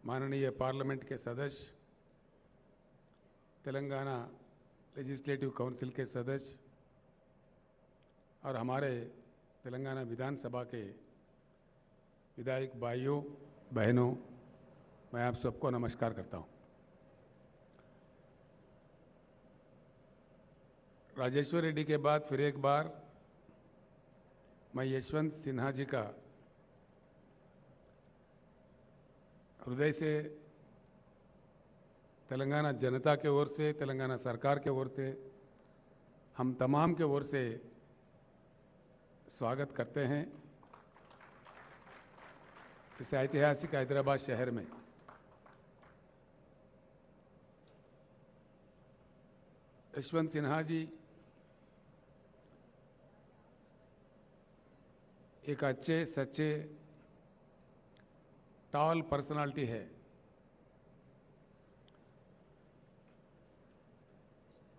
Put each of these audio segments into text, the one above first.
माननीय पार्लियामेंट के सदस्य, तेलंगाना लेजिस्लेटिव काउंसिल के सदस्य और हमारे तेलंगाना विधानसभा के विधायक भाइयों बहनों, मैं आप सबको नमस्कार करता हूं। राजेश्वर रेड्डी के बाद फिर एक बार मैं यशवंत सिन्हा जी का हृदय से तेलंगाना जनता के ओर से, तेलंगाना सरकार के ओर से, हम तमाम के ओर से स्वागत करते हैं इस ऐतिहासिक हैदराबाद शहर में। यशवंत सिन्हा जी एक अच्छे सच्चे टॉल पर्सनालिटी है।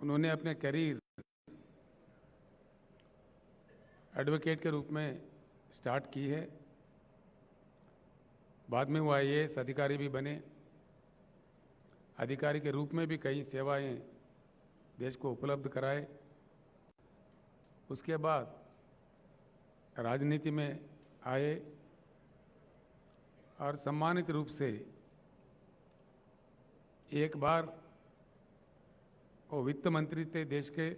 उन्होंने अपने करियर एडवोकेट के रूप में स्टार्ट की है। बाद में वो IAS अधिकारी भी बने। अधिकारी के रूप में भी कई सेवाएं देश को उपलब्ध कराए। उसके बाद राजनीति में आए और सम्मानित रूप से एक बार वो वित्त मंत्री थे देश के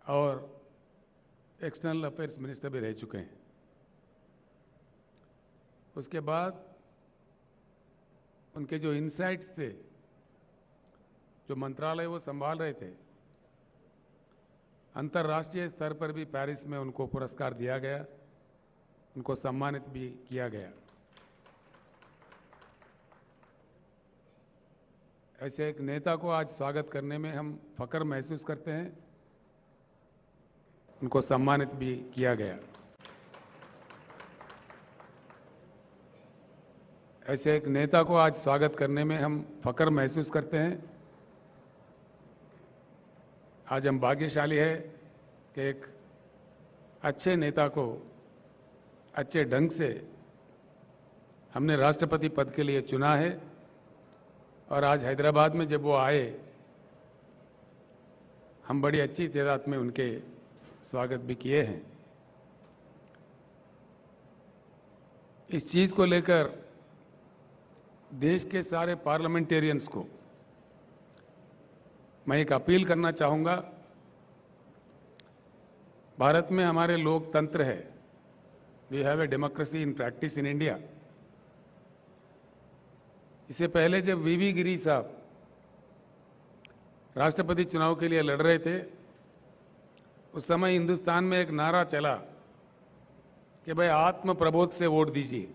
और एक्सटर्नल अफेयर्स मिनिस्टर भी रह चुके हैं। उसके बाद उनके जो इनसाइट्स थे, जो मंत्रालय वो संभाल रहे थे, अंतर्राष्ट्रीय स्तर पर भी पेरिस में उनको पुरस्कार दिया गया, उनको सम्मानित भी किया गया। ऐसे एक नेता को आज स्वागत करने में हम फख्र महसूस करते हैं। उनको सम्मानित भी किया गया। ऐसे एक नेता को आज स्वागत करने में हम फख्र महसूस करते हैं। आज हम भाग्यशाली है कि एक अच्छे नेता को अच्छे ढंग से हमने राष्ट्रपति पद के लिए चुना है और आज हैदराबाद में जब वो आए, हम बड़ी अच्छी तादाद में उनके स्वागत भी किए हैं। इस चीज को लेकर देश के सारे पार्लियामेंटेरियंस को मैं एक अपील करना चाहूंगा। भारत में हमारे लोकतंत्र है। We have a democracy in practice in India. इससे पहले जब VV गिरी साहब राष्ट्रपति चुनाव के लिए लड़ रहे थे, उस समय हिंदुस्तान में एक नारा चला कि भाई आत्म प्रबोध से वोट दीजिए,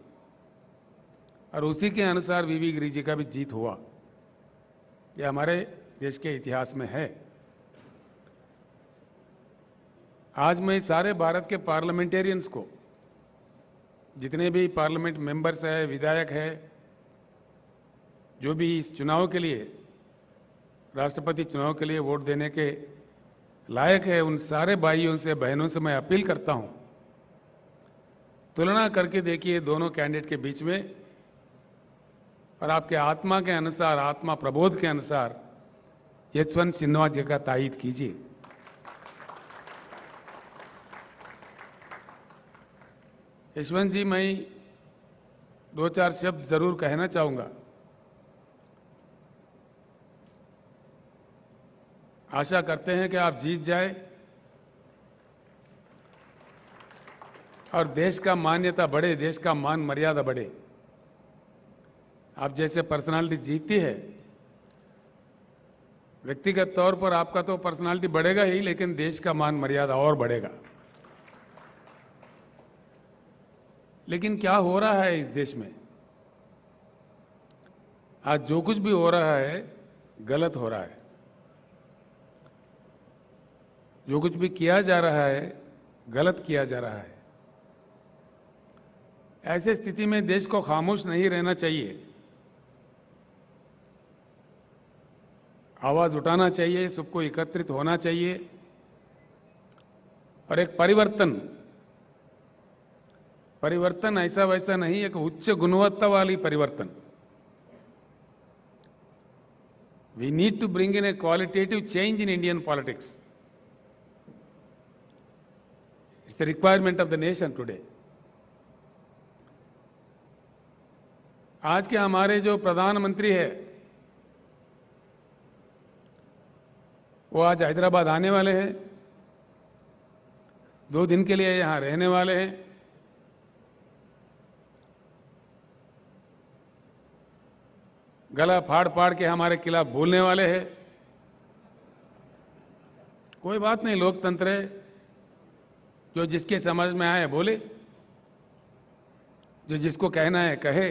और उसी के अनुसार VV गिरी जी का भी जीत हुआ। यह हमारे देश के इतिहास में है। आज मैं सारे भारत के पार्लियामेंटेरियंस को, जितने भी पार्लियामेंट मेंबर्स हैं, विधायक हैं, जो भी इस चुनाव के लिए, राष्ट्रपति चुनाव के लिए वोट देने के लायक है, उन सारे भाइयों से बहनों से मैं अपील करता हूं, तुलना करके देखिए दोनों कैंडिडेट के बीच में और आपके आत्मा के अनुसार, आत्मा प्रबोध के अनुसार यशवंत सिन्हा जी का तायीद कीजिए। यशवंत जी, मैं 2-4 शब्द जरूर कहना चाहूंगा। आशा करते हैं कि आप जीत जाए और देश का मान्यता बढ़े, देश का मान मर्यादा बढ़े। आप जैसे पर्सनालिटी जीतती है, व्यक्तिगत तौर पर आपका तो पर्सनालिटी बढ़ेगा ही, लेकिन देश का मान मर्यादा और बढ़ेगा। लेकिन क्या हो रहा है इस देश में? आज जो कुछ भी हो रहा है गलत हो रहा है। जो कुछ भी किया जा रहा है गलत किया जा रहा है। ऐसे स्थिति में देश को खामोश नहीं रहना चाहिए, आवाज उठाना चाहिए, सबको एकत्रित होना चाहिए और एक परिवर्तन परिवर्तन ऐसा वैसा नहीं, एक उच्च गुणवत्ता वाली परिवर्तन। We need to bring in a qualitative change in Indian politics. It's the requirement of the nation today. आज के हमारे जो प्रधानमंत्री है वो आज हैदराबाद आने वाले हैं, 2 दिन के लिए यहां रहने वाले हैं। गला फाड़ फाड़ के हमारे खिलाफ बोलने वाले हैं। कोई बात नहीं, लोकतंत्र है, जो जिसके समझ में आए बोले, जो जिसको कहना है कहे।